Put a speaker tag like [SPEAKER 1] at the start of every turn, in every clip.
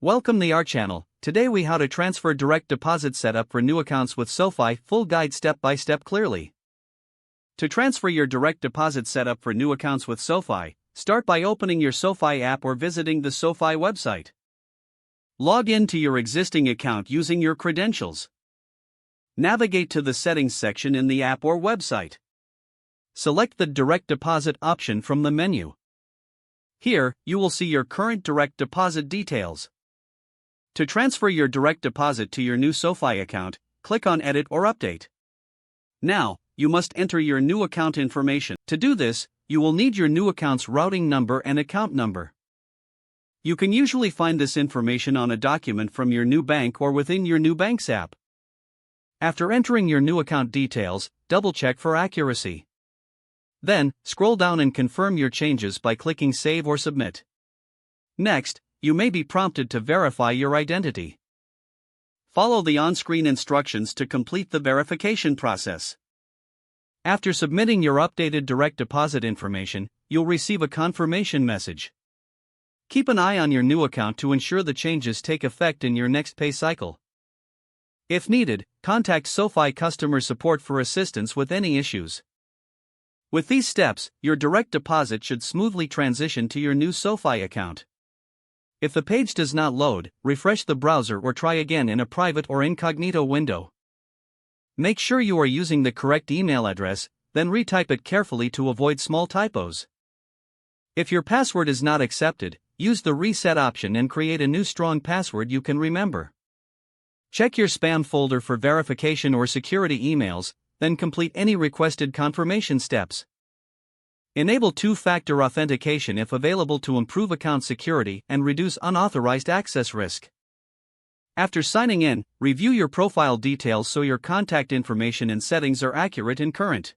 [SPEAKER 1] Welcome to our channel. Today we how to transfer direct deposit setup for new accounts with SoFi, full guide step by step clearly. To transfer your direct deposit setup for new accounts with SoFi, start by opening your SoFi app or visiting the SoFi website. Log in to your existing account using your credentials. Navigate to the settings section in the app or website. Select the direct deposit option from the menu. Here, you will see your current direct deposit details. To transfer your direct deposit to your new SoFi account, click on Edit or Update. Now, you must enter your new account information. To do this, you will need your new account's routing number and account number. You can usually find this information on a document from your new bank or within your new bank's app. After entering your new account details, double-check for accuracy. Then, scroll down and confirm your changes by clicking Save or Submit. Next, you may be prompted to verify your identity. Follow the on-screen instructions to complete the verification process. After submitting your updated direct deposit information, you'll receive a confirmation message. Keep an eye on your new account to ensure the changes take effect in your next pay cycle. If needed, contact SoFi customer support for assistance with any issues. With these steps, your direct deposit should smoothly transition to your new SoFi account. If the page does not load, refresh the browser or try again in a private or incognito window. Make sure you are using the correct email address, then retype it carefully to avoid small typos. If your password is not accepted, use the reset option and create a new strong password you can remember. Check your spam folder for verification or security emails, then complete any requested confirmation steps. Enable two-factor authentication if available to improve account security and reduce unauthorized access risk. After signing in, review your profile details so your contact information and settings are accurate and current.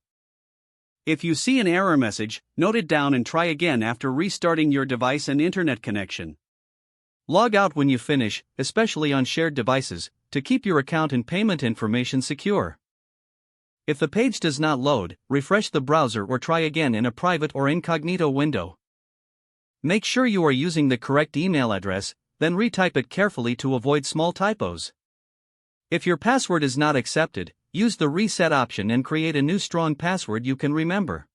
[SPEAKER 1] If you see an error message, note it down and try again after restarting your device and internet connection. Log out when you finish, especially on shared devices, to keep your account and payment information secure. If the page does not load, refresh the browser or try again in a private or incognito window. Make sure you are using the correct email address, then retype it carefully to avoid small typos. If your password is not accepted, use the reset option and create a new strong password you can remember.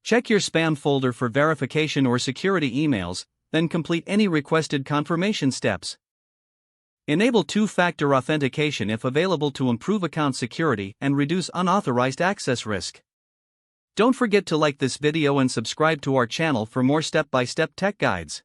[SPEAKER 1] Check your spam folder for verification or security emails, then complete any requested confirmation steps. Enable two-factor authentication if available to improve account security and reduce unauthorized access risk. Don't forget to like this video and subscribe to our channel for more step-by-step tech guides.